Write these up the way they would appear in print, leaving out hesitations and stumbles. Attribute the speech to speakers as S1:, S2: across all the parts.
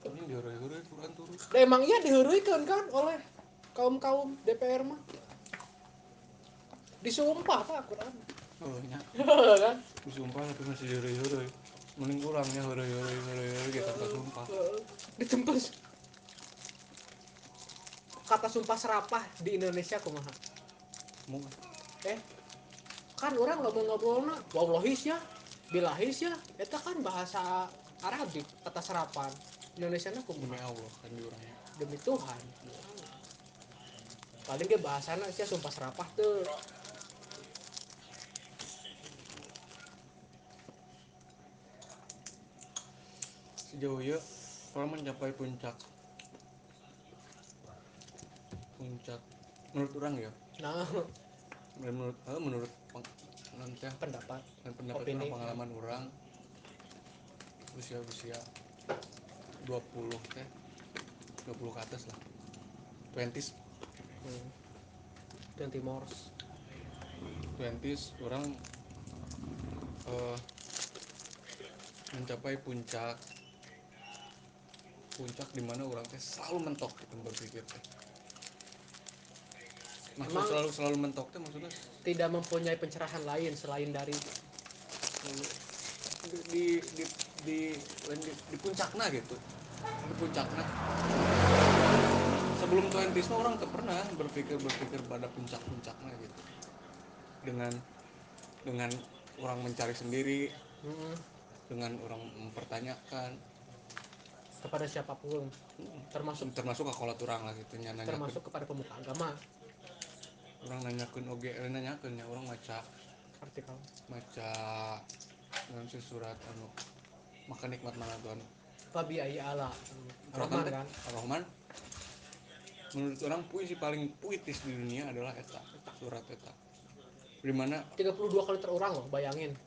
S1: Ini diheureuy Quran turun.
S2: Da emang iya diheureuikeun kan oleh kaum DPR mah. Disumpah tak Quran.
S1: Oh nya.
S2: Kan?
S1: Disumpah tapi masih diheureuy. Mending kurangnya heureuy gitu tanpa sumpah.
S2: Ditempes. Kata sumpah serapah di Indonesia kumaha?
S1: Mau
S2: Eh, kan orang ngobrol-ngobrolna wallahis ya, bilahis ya, eta kan bahasa Arabik kata serapan. Indonesia na
S1: demi
S2: kumaha?
S1: Allah kan diurangnya.
S2: Demi Tuhan. Paling ge bahasana sia sumpah serapah teu.
S1: Sejauh ya orang mencapai puncak menurut orang ya.
S2: Nah,
S1: Menurut nanti
S2: pendapat,
S1: dan pendapat orang,
S2: opini.
S1: pengalaman orang usia 20 teh 20 ke atas lah, 20s
S2: Hmm. 20 Morse.
S1: 20s orang mencapai puncak di mana orang teh selalu mentok gitu berpikir teh. Maksud
S2: Emang
S1: selalu mentok teh maksudnya
S2: tidak mempunyai pencerahan lain selain dari
S1: di di di di puncakna gitu, di puncakna. Sebelum 20s orang tuh pernah berpikir pada puncaknya gitu, dengan orang mencari sendiri,
S2: hmm,
S1: dengan orang mempertanyakan,
S2: kepada siapapun, termasuk
S1: termasuk akolat orang lah gitu, nanyakan
S2: termasuk kepada pemuka agama.
S1: orang, nanyakan oge nanyakan ya orang
S2: Artikel
S1: maca dengan si surat anu maka nikmat mana tuh anu
S2: Fabi Ayala
S1: Rahman
S2: Rahman
S1: teh
S2: kan.
S1: Rahman. Menurut orang puisi paling puitis di dunia adalah eta surat eta, dimana
S2: 32 kali terurang loh, bayangin.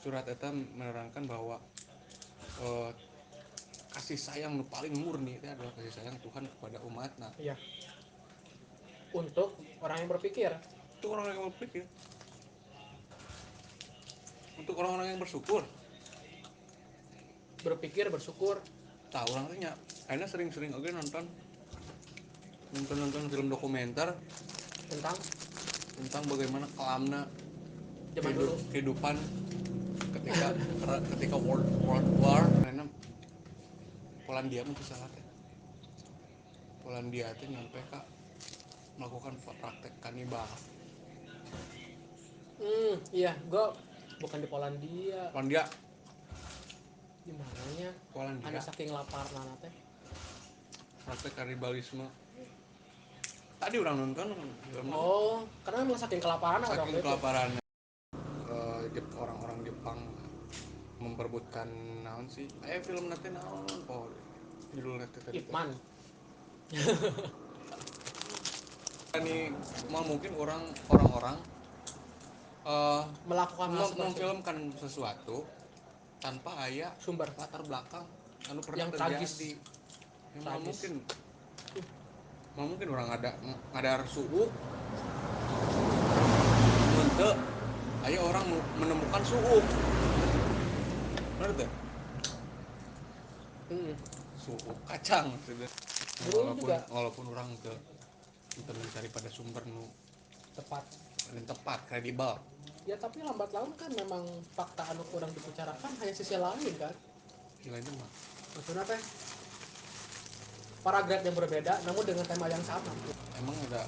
S1: surat eta menerangkan bahwa eh, kasih sayang paling murni itu adalah kasih sayang Tuhan kepada umatnya.
S2: Iya, untuk orang yang berpikir.
S1: Itu orang yang berpikir, untuk orang-orang yang bersyukur.
S2: Berpikir, bersyukur.
S1: Tahu orang tanya, akhirnya sering-sering oke nonton film dokumenter
S2: Tentang
S1: tentang bagaimana kelamna
S2: zaman dulu.
S1: kehidupan ketika World War. Karena Polandia itu salah teh. Polandia itu nyampe kak melakukan praktek kanibal.
S2: Iya, gue bukan di Polandia.
S1: Polandia,
S2: Di mananya? Anu
S1: Polandia,
S2: saking lapar nana teh.
S1: praktek kanibalisme. Tadi orang nonton film itu,
S2: Oh, karena memang saking kelaparan pada
S1: saking
S2: waktu itu.
S1: kelaparannya orang-orang Jepang memperebutkan naon sih? Film nanti naon? Oh, judul nanti tadi.
S2: Ipman
S1: Ini mau mungkin orang-orang
S2: melakukan hal seperti itu.
S1: memfilmkan sesuatu tanpa aya
S2: Sumber
S1: latar belakang anu pernah
S2: yang
S1: terjadi.
S2: tragis.
S1: Ya,
S2: Tragis.
S1: mau mungkin orang ada suhu, untuk aya orang menemukan suhu, ngerti?
S2: Hmm.
S1: Suhu kacang maksudnya.
S2: Dulu juga
S1: Walaupun orang ke untuk mencari pada sumber nu
S2: tepat.
S1: tepat, kredibel.
S2: Ya tapi lambat laun kan memang fakta anu kurang dibicarakan hanya sisi lain kan.
S1: Lainnya mah
S2: Maksudnya teh paragraf yang berbeda namun dengan tema yang sama.
S1: emang ada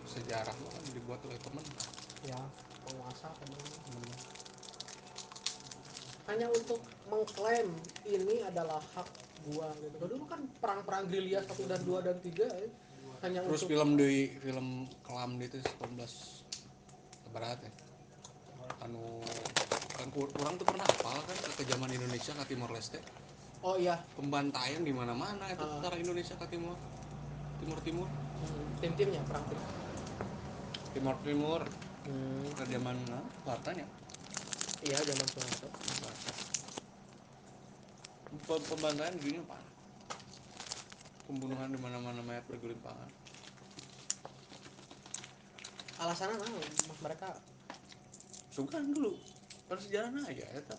S1: sejarah mah kan dibuat oleh teman.
S2: Ya, penguasa teman. Hanya untuk mengklaim ini adalah hak gua gitu. Dulu kan perang-perang gerilya 1 dan 2 dan 3 hanya
S1: Terus
S2: untuk
S1: film kelam itu 19 barat ya, anu kan kurang tuh pernah hafal kan ke zaman Indonesia ke Timor Leste,
S2: oh iya,
S1: pembantaian di mana-mana itu antara Indonesia ke Timur
S2: tim-timnya perang tim.
S1: Timur ke zaman Bartanya.
S2: Iya, zaman Soeharto.
S1: Pembantaian gini apa, pembunuhan di mana-mana, mayat bergelimpangan.
S2: Alasannya nah, mereka
S1: Sugan dulu pada sejarahnya aja eta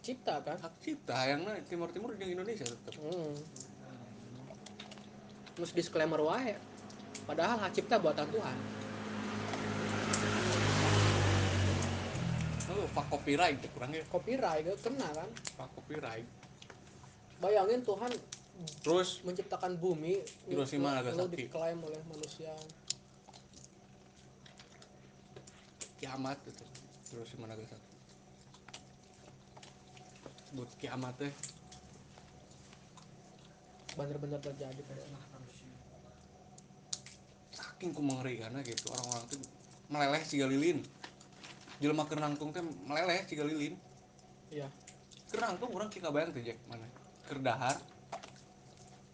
S2: cipta kan.
S1: hak cipta hayangna Timur Timur jeung Indonesia tetep.
S2: Terus disclaimer wae. Padahal hak cipta buatan Tuhan.
S1: Lalu pak copyright teh kurang ya.
S2: Copyright kena kan.
S1: Pak copyright.
S2: Bayangin Tuhan
S1: Terus
S2: menciptakan bumi
S1: Hiroshima
S2: lalu
S1: Nagasaki.
S2: diklaim oleh manusia.
S1: Kiamat itu. Hiroshima Nagasaki. Sebut kiamat teh
S2: Bener-bener terjadi kan.
S1: saking kumengerikanna gitu orang-orang tuh meleleh siga lilin. Jelema keur nangtung teh meleleh siga lilin.
S2: Iya.
S1: Keur nangtung urang kieu kabayang teh Jack mana. Keur dahar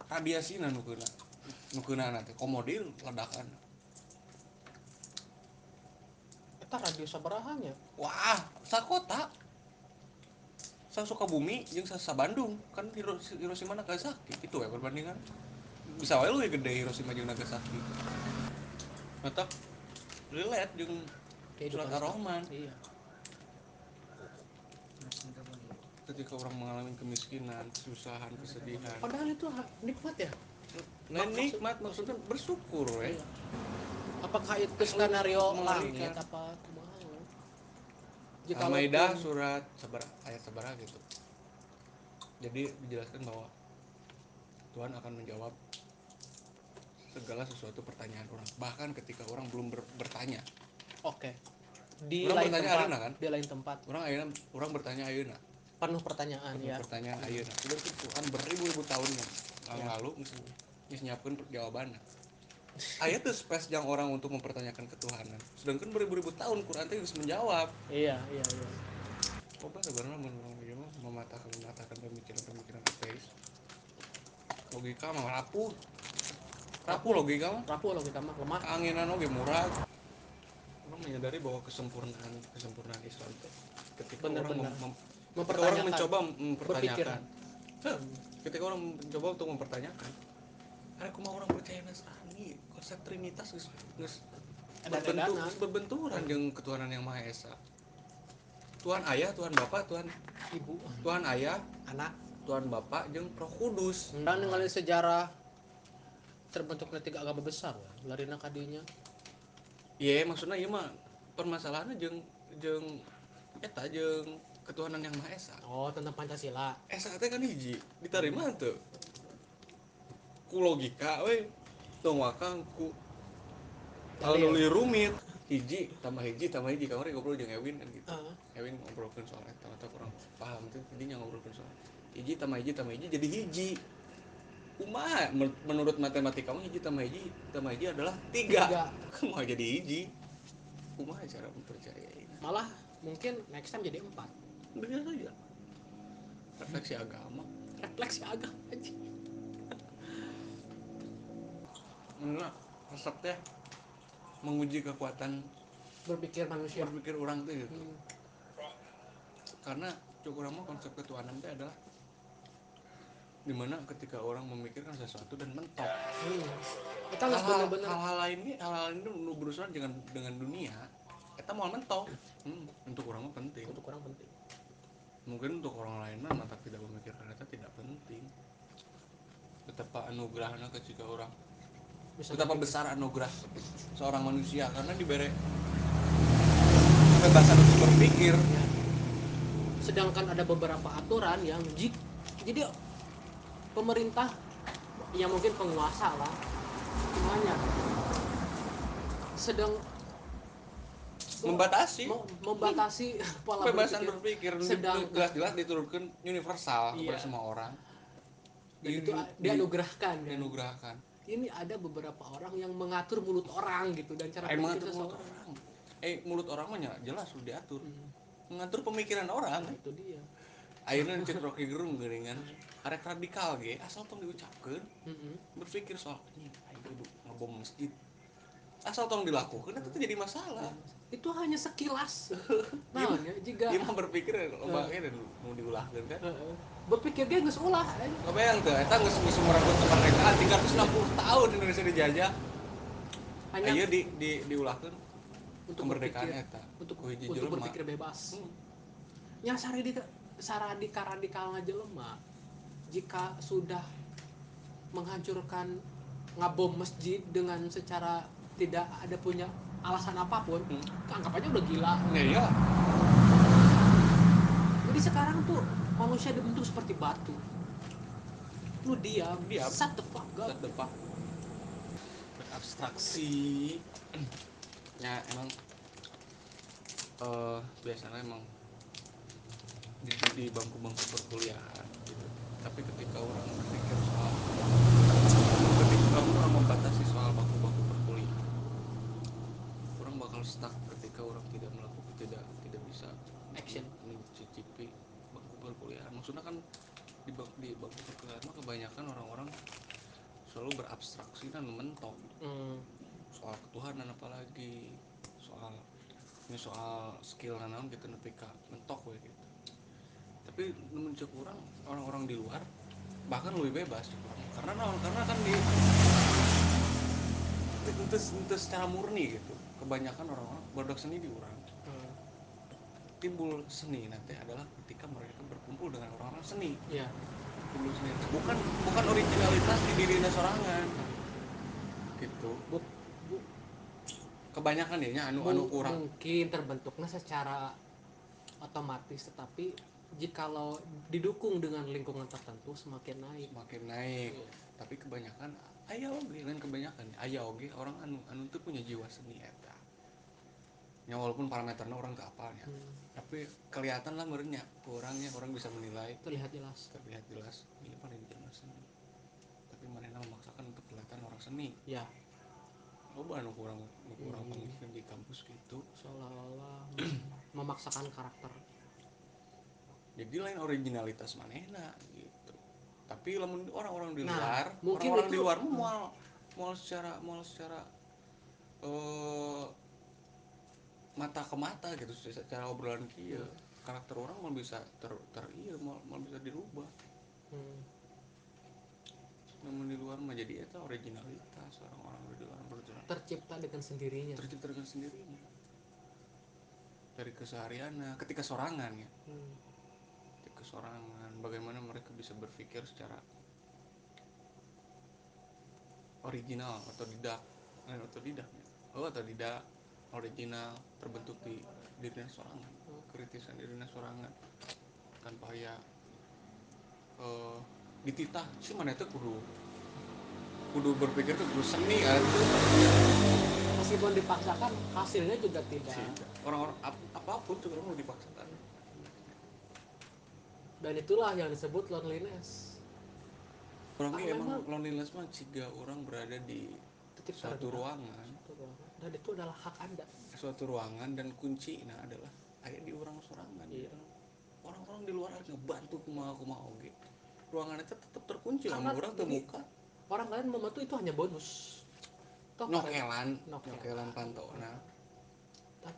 S1: radiasina nukeuna teh komodil ledakan.
S2: Eta radius sabarahanya?
S1: Wah, sakota. Sa Sukabumi jeung sa Bandung kan Hiroshima Nagasaki itu ya perbandingan. Bisa wae lu gede Hiroshima jeung Nagasaki. Mata relate jeung surat
S2: Kehidupan
S1: Ar-Rahman.
S2: Iya.
S1: Ketika orang mengalami kemiskinan, kesusahan, kesedihan.
S2: Padahal itu nikmat ya.
S1: Lain nikmat maksudnya bersyukur we.
S2: Iya. Apakah itu skenario langit
S1: Mengerikan.
S2: apa kumaha? Jika
S1: Al-Maidah surat ayat seberapa gitu. Jadi dijelaskan bahwa Tuhan akan menjawab segala sesuatu pertanyaan orang. Bahkan ketika orang belum bertanya.
S2: Oke. Di
S1: Orang
S2: lain
S1: bertanya
S2: tempat,
S1: ayeuna kan?
S2: Di lain tempat.
S1: Orang bertanya ayeuna.
S2: Penuh pertanyaan
S1: Penuh
S2: ya.
S1: pertanyaan ayeuna. Sudah Tuhan beribu-ribu tahun yang lalu geus nyiapkeun jawabanna. Aya teh space yang orang untuk mempertanyakan ketuhanan. Sedangkan beribu-ribu tahun Quran teh geus menjawab.
S2: Iya.
S1: Coba sebenarnya mematahkan pemikiran ateis. Logika mah rapuh logika mah.
S2: Rapuh logika mah lemah.
S1: Anginan oge murah. Orang menyadari bahwa kesempurnaan Islam teh ketika
S2: Bener-bener
S1: ketika orang mencoba mempertanyakan. Ketika orang mencoba untuk mempertanyakan, ada kumaha orang percaya Nasrani, konsep trinitas geus berbenturan jeung ketuhanan yang Maha Esa. Tuhan Ayah, Tuhan Bapa, Tuhan
S2: Ibu,
S1: Tuhan Ayah,
S2: anak,
S1: Tuhan Bapa jeung Roh Kudus.
S2: dan ningali sejarah terbentuknya 3 agama besar larina kadinya.
S1: Iya, maksudnya ieu mah permasalahanna jeung eta jeung ketuhanan yang Maha Esa.
S2: Oh, tentang Pancasila.
S1: Esa teh kan hiji, ditarima teu? Ku logika we tong wakang ku anu rumit. Hiji tambah hiji kamari ngobrol jeung Ewin kan gitu. Ewin ngobrolkeun soal eta atau kurang paham teh dinya ngobrolkeun soal hiji tambah hiji jadi hiji. Kumaha menurut matematika kamu hiji tambah hiji adalah 3. Kumaha jadi hiji? Kumaha cara mempercayai?
S2: Malah mungkin next time jadi 4.
S1: Benar saja. Refleksi agama
S2: aja.
S1: Enggak, resepnya menguji kekuatan
S2: Berpikir manusia.
S1: berpikir orang tuh gitu. Karena cukup lama konsep ketuhanan itu adalah dimana ketika orang memikirkan sesuatu dan mentok.
S2: Kita nggak bener-bener
S1: Hal-hal lain itu berurusan dengan dunia. Kita mau mentok. Untuk orang mah penting.
S2: Untuk orang penting.
S1: Mungkin untuk orang lain mah tidak memikirkan itu tidak penting. Betapa anugerahnya ketika orang betapa besar anugerah seorang manusia karena diberi kebebasan untuk berpikir.
S2: Sedangkan ada beberapa aturan yang jadi pemerintah ya mungkin penguasa lah semuanya sedang
S1: membatasi
S2: pola
S1: kebebasan berpikir
S2: sedang
S1: jelas-jelas diturunkan universal kepada semua orang.
S2: Dan itu dianugerahkan. Ini ada beberapa orang yang mengatur mulut orang gitu dan cara berpikir seseorang.
S1: Mulut orang mah jelas sudah diatur. Mengatur pemikiran orang.
S2: Nah, itu dia.
S1: Ayeuna cek Rocky Gerung geuningan. Arek radikal ge asal tong diucapkeun. Berpikir soal ini aing kudu ngebom masjid. Asal tong dilakukeun itu jadi masalah.
S2: Itu hanya sekilas. Naon ya jika
S1: ieu mah berpikir loba ge nu diulahkeun kan.
S2: Berpikir dia geus ulah.
S1: Kebayang teu eta geus merenggut kemerdekaan 360 tahun Indonesia dijajah. Aya diulahkeun untuk kemerdekaan eta
S2: untuk berpikir bebas. Nyasari dia saradikal-radikalnya jelema jika sudah menghancurkan ngabom masjid dengan secara tidak ada punya alasan apapun, anggap aja udah gila.
S1: Ya iya.
S2: Jadi sekarang tuh manusia dibentuk seperti batu. Lu diam. Shut the fuck up.
S1: Shut the fuck. Berabstraksi. Ya emang biasanya emang di bangku-bangku perkuliahan gitu. Tapi ketika orang berpikir soal ketika orang membatasi soal bangku-bangku perkuliahan, orang bakal stuck ketika orang tidak melakukan tidak bisa
S2: Action.
S1: mencicipi bangku perkuliahan. Maksudnya kan di bangku perkuliahan mah kebanyakan orang-orang selalu berabstraksi dan mentok soal ketuhanan, apalagi soal skill naon gitu nepi ka mentok we gitu. Tapi namun cek orang-orang di luar bahkan lebih bebas cek orang karena kan itu secara murni gitu. Kebanyakan orang-orang barudak seni di orang timbul seni nanti adalah ketika mereka berkumpul dengan orang-orang seni.
S2: Ya.
S1: Timbul seni bukan originalitas di dirinya sorangan gitu. Kebanyakan ya anu kurang
S2: mungkin terbentuknya secara otomatis, tetapi jikalau didukung dengan lingkungan tertentu semakin naik.
S1: Iya. Tapi kebanyakan aya oge lain kebanyakan aya oge orang anu tuh punya jiwa seni eta ya, walaupun parameternya orang gak apalnya tapi kelihatan lah merenya orangnya, orang bisa menilai
S2: terlihat jelas
S1: iya paling jelas seni. Tapi manehna memaksakan untuk kelihatan orang seni
S2: ya.
S1: loba anu kurang panggilkeun di kampus gitu
S2: Seolah-olah memaksakan karakter.
S1: jadi lain originalitas manehna gitu. Tapi lamun orang-orang di
S2: Nah,
S1: luar
S2: mungkin
S1: orang-orang
S2: itu,
S1: di luar mual secara mata ke mata gitu secara obrolan kieu karakter orang mau bisa mau bisa dirubah. Namun di luar mah jadi eta originalitas orang-orang di luar berjalan
S2: tercipta dengan sendirinya
S1: dari kesehariannya ketika sorangan ya. Ketika sorangan bagaimana mereka bisa berpikir secara original atau tidak original terbentuk di dirinya sorangan, kritisan dirinya sorangan tanpa aya dititah sih mana itu kudu berpikir tuh kudu seni atuh
S2: meskipun dipaksakan hasilnya juga tidak
S1: sih orang-orang apapun tuh orang mau dipaksakan.
S2: dan itulah yang disebut loneliness.
S1: Orangnya emang loneliness mah jika orang berada di suatu ruangan
S2: dan itu adalah hak Anda.
S1: Suatu ruangan dan kunci adalah aya di orang sorangan. Iya. Orang-orang di luar ngebantu kumaha oge. Ruangan itu tetap terkunci lamun urang teu buka.
S2: Orang lain membantu itu hanya bonus.
S1: Nyokelan pantona.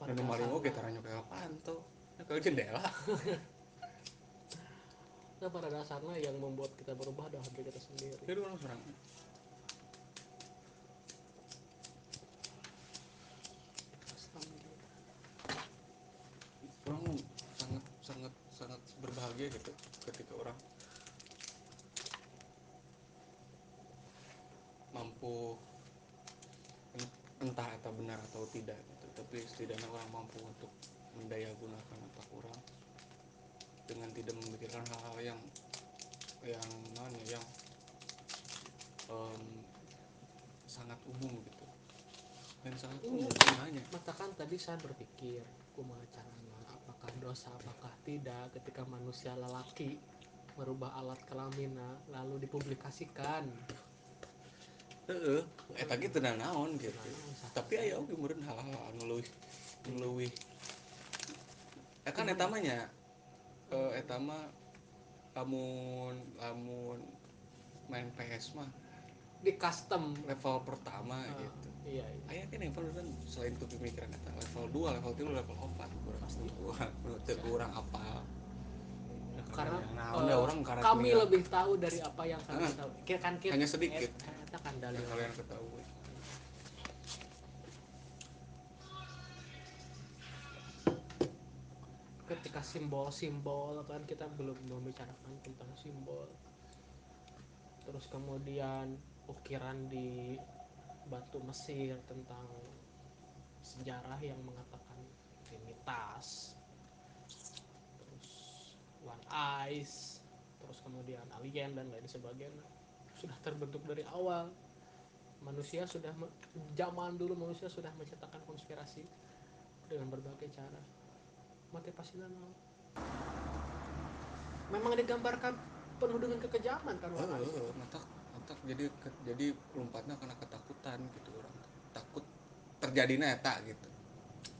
S1: Dan maling oge tara nyokel panto. Nyokel jendela.
S2: Nah, pada dasarnya yang membuat kita berubah adalah diri kita sendiri.
S1: Jadi orang sorangan. Orang sangat berbahagia gitu ketika orang mampu entah itu benar atau tidak gitu, tapi setidaknya orang mampu untuk mendaya gunakan otak orang dengan tidak memikirkan hal-hal yang sangat umum gitu dan sangat umum hanya
S2: Matakan tadi saya berpikir kumaha carana, apakah dosa apakah tidak ketika manusia lelaki merubah alat kelaminna lalu dipublikasikan.
S1: eta ge teu naon gitu. Tapi aya oge meureun hal-hal anu leuwih kan eta mah nya eta mah lamun main PS mah
S2: di custom
S1: level pertama gitu.
S2: Iya.
S1: Aya kan level kan selain itu pemikiran eta level 2, level 3, level 4 kurang apal.
S2: Karena
S1: kami
S2: lebih tahu dari apa yang kalian tahu. Kan kita
S1: hanya sedikit
S2: eta kan dalil
S1: yang kalian ketahui.
S2: ketika simbol-simbol kan kita belum membicarakan tentang simbol, terus kemudian ukiran di batu Mesir tentang sejarah yang mengatakan trinitas, terus one eyes, terus kemudian alien dan lain sebagainya sudah terbentuk dari awal. Manusia sudah zaman dulu manusia sudah menciptakan konspirasi dengan berbagai cara. Mati pasina memang digambarkan penuh dengan kekejaman kan One Eyes.
S1: Matak jadi lompatnya karena ketakutan gitu, orang takut terjadinya eta gitu,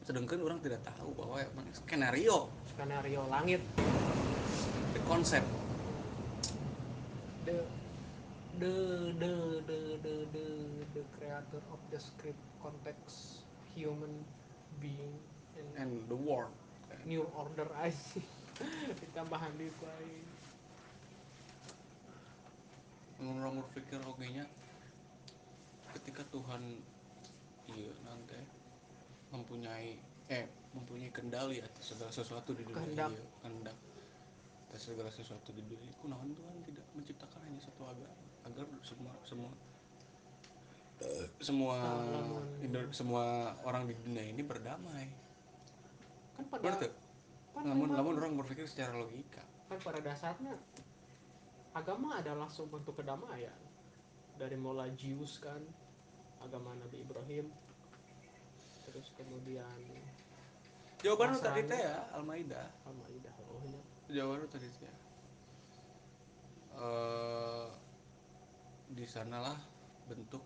S1: sedangkan orang tidak tahu bahwa emang skenario
S2: Langit,
S1: the concept.
S2: the the the the the the the creator of the script context human being and
S1: And the world kan.
S2: new order aja ditambahan di kuai.
S1: Orang berpikir oke nya ketika Tuhan iya nanti mempunyai kendali atas segala sesuatu di dunia
S2: Kehendak.
S1: ini, kehendak atas segala sesuatu di dunia ini. Kunaon Tuhan tidak menciptakan hanya satu agama agar semua semua orang di dunia ini berdamai.
S2: Kan pada
S1: Berarti
S2: kan
S1: namun orang berpikir secara logika.
S2: kan pada dasarnya agama adalah suatu bentuk kedamaian. Dari mulai Zeus kan, agama Nabi Ibrahim, terus kemudian
S1: Jawaban tadi
S2: Nasrani,
S1: teh ya Al-Maidah.
S2: Al-Maidah, rohnya.
S1: Jawaban tadi teh ya. Di sanalah bentuk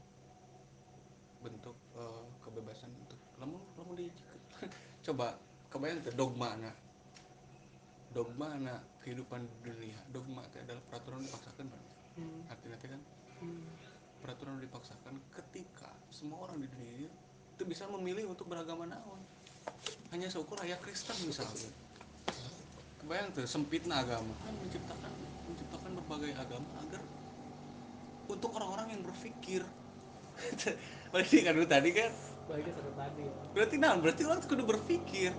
S1: kebebasan untuk lamun di coba kebayang ke dogma anak kehidupan dunia. Dogma itu adalah peraturan dipaksakan kan. Artinya kan peraturan dipaksakan ketika semua orang di dunia ini itu bisa memilih untuk beragama naon, hanya seukur ayah Kristen misalnya. Kebayang tuh sempitna agama kan menciptakan berbagai agama agar untuk orang-orang yang berpikir. Berarti kan tadi kan
S2: Baiknya tadi ya.
S1: berarti orang kudu berpikir.